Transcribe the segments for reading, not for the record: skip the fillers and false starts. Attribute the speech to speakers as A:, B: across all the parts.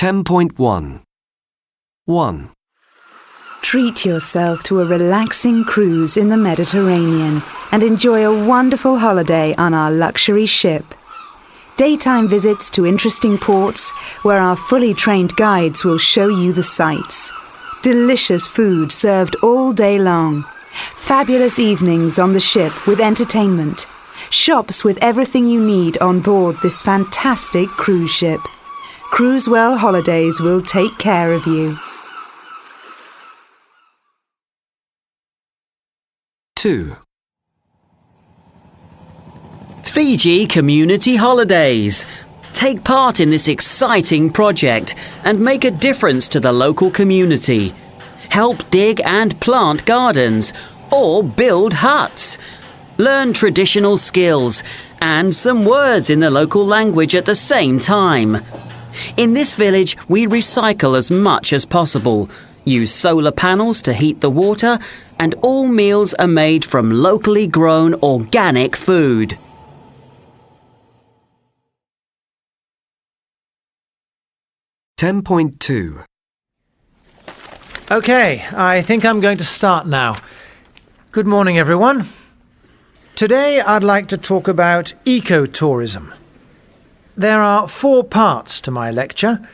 A: 10.1 1.
B: Treat yourself to a relaxing cruise in the Mediterranean and enjoy a wonderful holiday on our luxury ship. Daytime visits to interesting ports where our fully trained guides will show you the sights. Delicious food served all day long. Fabulous evenings on the ship with entertainment. Shops with everything you need on board this fantastic cruise ship. Cruisewell Holidays will take care of you.
A: 2.
C: Fiji Community Holidays. Take part in this exciting project and make a difference to the local community. Help dig and plant gardens or build huts. Learn traditional skills and some words in the local language at the same time. In this village, we recycle as much as possible, use solar panels to heat the water, and all meals are made from locally grown organic food.
A: $10.2
D: OK, I think I'm going to start now. Good morning, everyone. Today I'd like to talk about ecotourism. There are 4 parts to my lecture.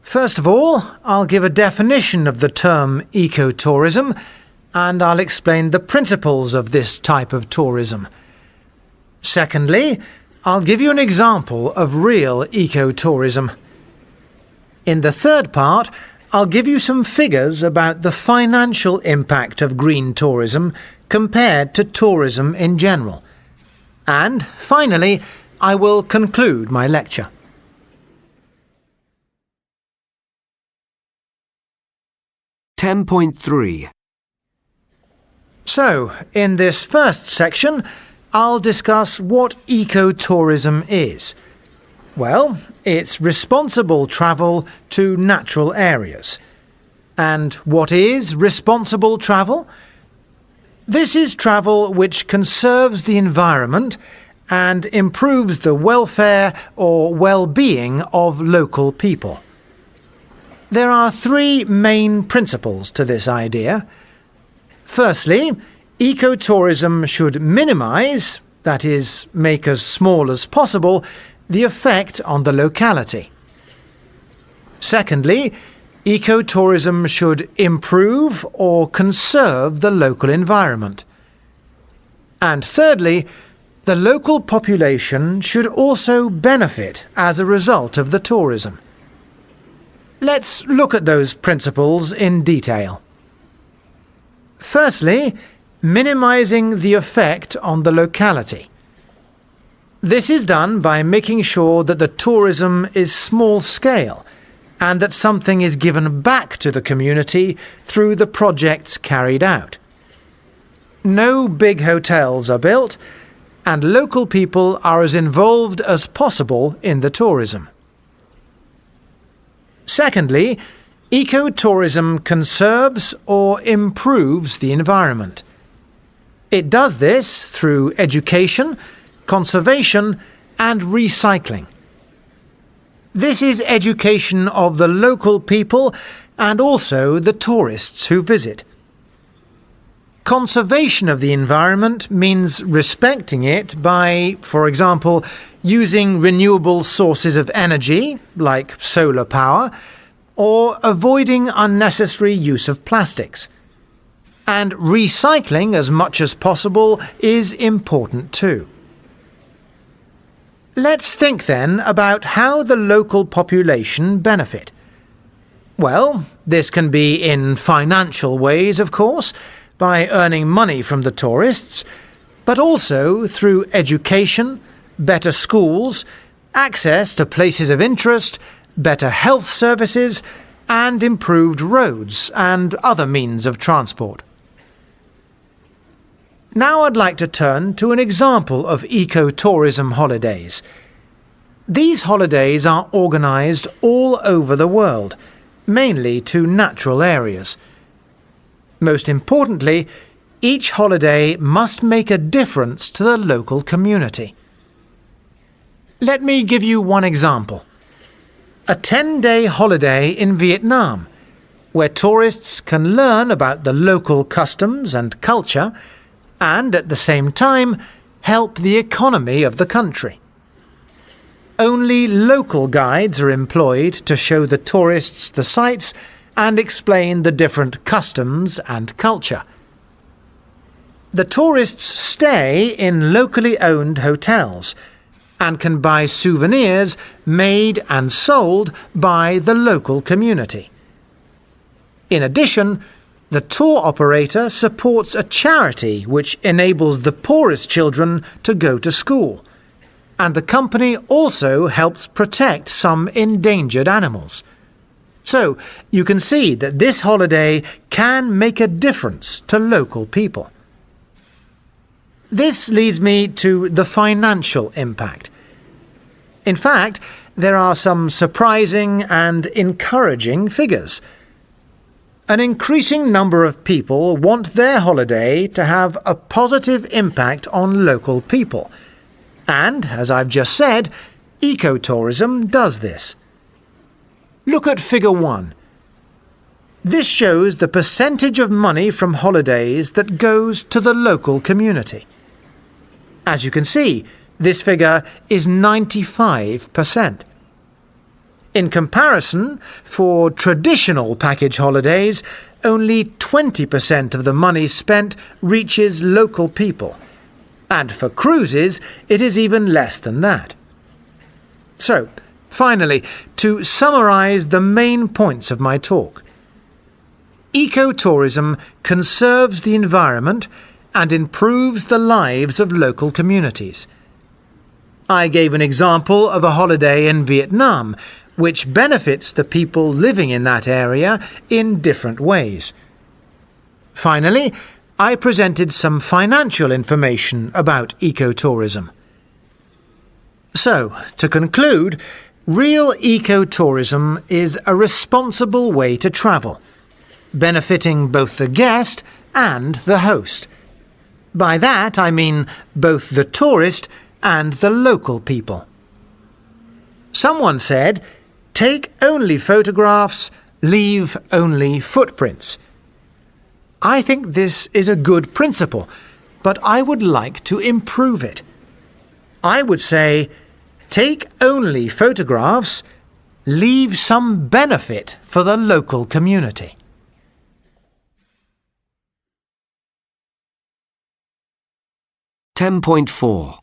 D: First of all, I'll give a definition of the term ecotourism, and I'll explain the principles of this type of tourism. Secondly, I'll give you an example of real ecotourism. In the third part, I'll give you some figures about the financial impact of green tourism compared to tourism in general. And finally, I will conclude my lecture.
A: $10.3
D: So, in this first section, I'll discuss what ecotourism is. Well, it's responsible travel to natural areas. And what is responsible travel? This is travel which conserves the environment and improves the welfare or well-being of local people. There are 3 main principles to this idea. Firstly, ecotourism should minimise, that is, make as small as possible, the effect on the locality. Secondly, ecotourism should improve or conserve the local environment. And thirdly, the local population should also benefit as a result of the tourism. Let's look at those principles in detail. Firstly, minimising the effect on the locality. This is done by making sure that the tourism is small scale and that something is given back to the community through the projects carried out. No big hotels are built, and local people are as involved as possible in the tourism. Secondly, ecotourism conserves or improves the environment. It does this through education, conservation and recycling. This is education of the local people and also the tourists who visit. Conservation of the environment means respecting it by, for example, using renewable sources of energy, like solar power, or avoiding unnecessary use of plastics. And recycling as much as possible is important too. Let's think then about how the local population benefit. Well, this can be in financial ways, of course, by earning money from the tourists, but also through education, better schools, access to places of interest, better health services, and improved roads and other means of transport. Now I'd like to turn to an example of ecotourism holidays. These holidays are organised all over the world, mainly to natural areas. Most importantly, each holiday must make a difference to the local community. Let me give you one example. a 10-day holiday in Vietnam, where tourists can learn about the local customs and culture and, at the same time, help the economy of the country. Only local guides are employed to show the tourists the sights and explain the different customs and culture. The tourists stay in locally owned hotels and can buy souvenirs made and sold by the local community. In addition, the tour operator supports a charity which enables the poorest children to go to school, and the company also helps protect some endangered animals. So, you can see that this holiday can make a difference to local people. This leads me to the financial impact. In fact, there are some surprising and encouraging figures. An increasing number of people want their holiday to have a positive impact on local people. And, as I've just said, ecotourism does this. Look at Figure 1. This shows the percentage of money from holidays that goes to the local community. As you can see, this figure is 95%. In comparison, for traditional package holidays, only 20% of the money spent reaches local people. And for cruises, it is even less than that. So, finally, to summarise the main points of my talk. Ecotourism conserves the environment and improves the lives of local communities. I gave an example of a holiday in Vietnam, which benefits the people living in that area in different ways. Finally, I presented some financial information about ecotourism. So, to conclude, real ecotourism is a responsible way to travel, benefiting both the guest and the host. By that I mean both the tourist and the local people. Someone said, "Take only photographs, leave only footprints." I think this is a good principle, but I would like to improve it. I would say, take only photographs, leave some benefit for the local community.
A: (10.4)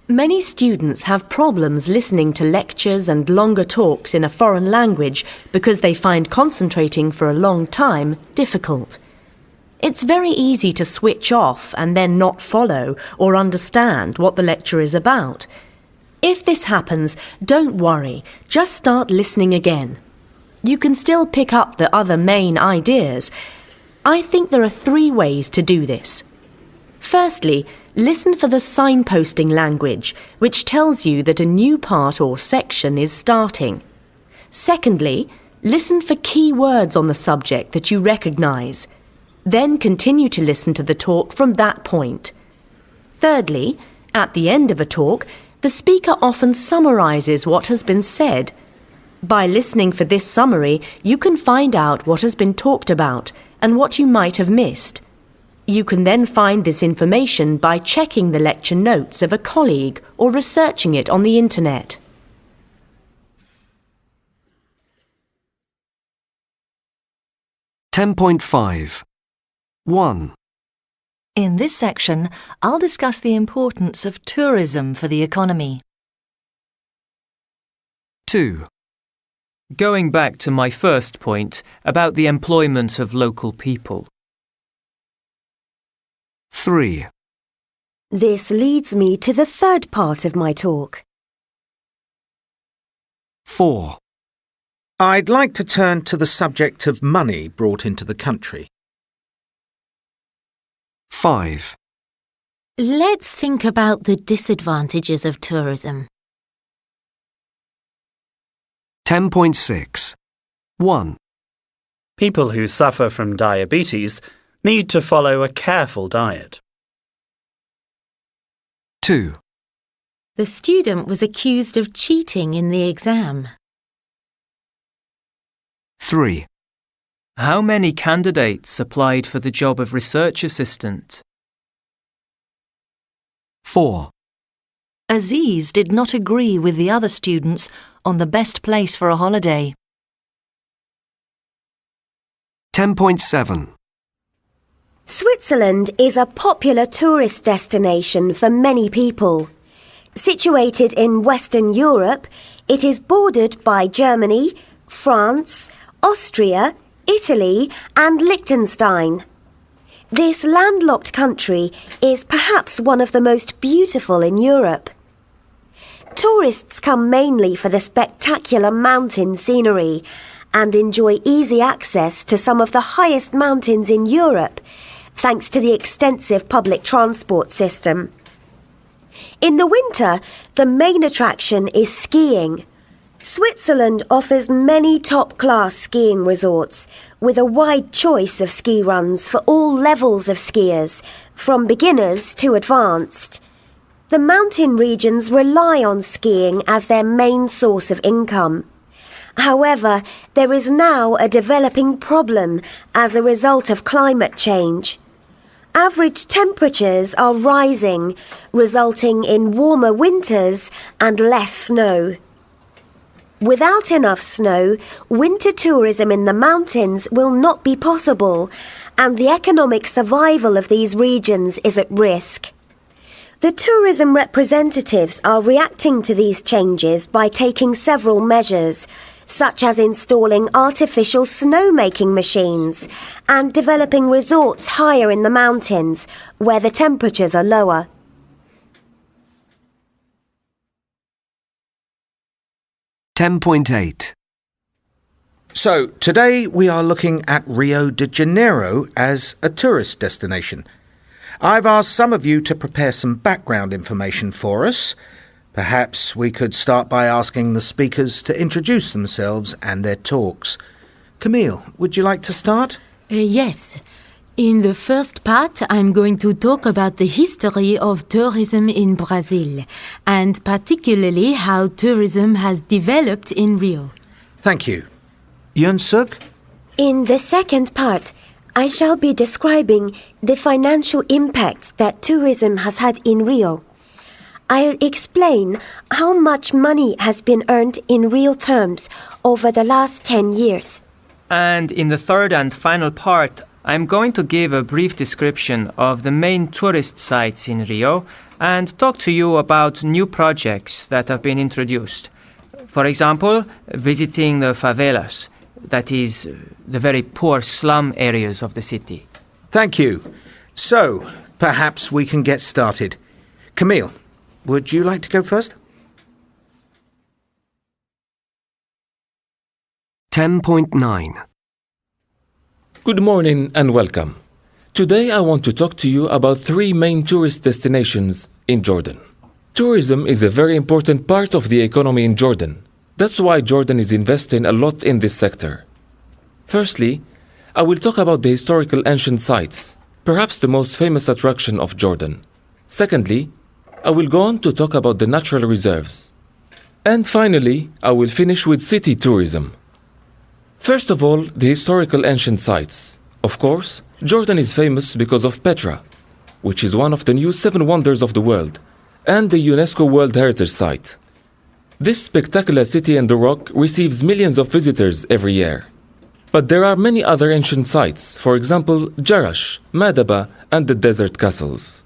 E: Many students have problems listening to lectures and longer talks in a foreign language because they find concentrating for a long time difficult. It's very easy to switch off and then not follow or understand what the lecture is about. If this happens, don't worry, just start listening again. You can still pick up the other main ideas. I think there are 3 ways to do this. Firstly, listen for the signposting language, which tells you that a new part or section is starting. Secondly, listen for key words on the subject that you recognise. Then continue to listen to the talk from that point. Thirdly, at the end of a talk, the speaker often summarises what has been said. By listening for this summary, you can find out what has been talked about and what you might have missed. You can then find this information by checking the lecture notes of a colleague or researching it on the internet.
A: (10.5) 1.
F: In this section, I'll discuss the importance of tourism for the economy.
A: 2.
G: Going back to my first point about the employment of local people.
A: 3.
H: This leads me to the third part of my talk.
A: 4.
I: I'd like to turn to the subject of money brought into the country.
A: 5.
J: Let's think about the disadvantages of tourism.
A: 10.6 1.
K: People who suffer from diabetes need to follow a careful diet.
A: 2.
J: The student was accused of cheating in the exam.
A: 3.
G: How many candidates applied for the job of research assistant?
A: 4.
F: Aziz did not agree with the other students on the best place for a holiday.
A: 10.7.
H: Switzerland is a popular tourist destination for many people. Situated in Western Europe, it is bordered by Germany, France, Austria, Italy and Liechtenstein. This landlocked country is perhaps one of the most beautiful in Europe. Tourists come mainly for the spectacular mountain scenery and enjoy easy access to some of the highest mountains in Europe, thanks to the extensive public transport system. In the winter, the main attraction is skiing. Switzerland offers many top-class skiing resorts with a wide choice of ski runs for all levels of skiers, from beginners to advanced. The mountain regions rely on skiing as their main source of income. However, there is now a developing problem as a result of climate change. Average temperatures are rising, resulting in warmer winters and less snow. Without enough snow, winter tourism in the mountains will not be possible, and the economic survival of these regions is at risk. The tourism representatives are reacting to these changes by taking several measures, such as installing artificial snowmaking machines and developing resorts higher in the mountains, where the temperatures are lower.
A: $10.8.
I: So, today we are looking at Rio de Janeiro as a tourist destination. I've asked some of you to prepare some background information for us. Perhaps we could start by asking the speakers to introduce themselves and their talks. Camille, would you like to start?
J: Yes. In the first part, I'm going to talk about the history of tourism in Brazil, and particularly how tourism has developed in Rio.
I: Thank you. Yunsuk?
H: In the second part, I shall be describing the financial impact that tourism has had in Rio. I'll explain how much money has been earned in real terms over the last 10 years.
G: And in the third and final part, I'm going to give a brief description of the main tourist sites in Rio and talk to you about new projects that have been introduced. For example, visiting the favelas, that is, the very poor slum areas of the city.
I: Thank you. So, perhaps we can get started. Camille, would you like to go first?
A: 10.9.
L: Good morning and welcome. Today I want to talk to you about 3 main tourist destinations in Jordan. Tourism is a very important part of the economy in Jordan. That's why Jordan is investing a lot in this sector. Firstly, I will talk about the historical ancient sites, perhaps the most famous attraction of Jordan. Secondly, I will go on to talk about the natural reserves. And finally, I will finish with city tourism. First of all, the historical ancient sites. Of course, Jordan is famous because of Petra, which is one of the new 7 wonders of the world, and the UNESCO World Heritage Site. This spectacular city in the rock receives millions of visitors every year. But there are many other ancient sites, for example, Jarash, Madaba, and the desert castles.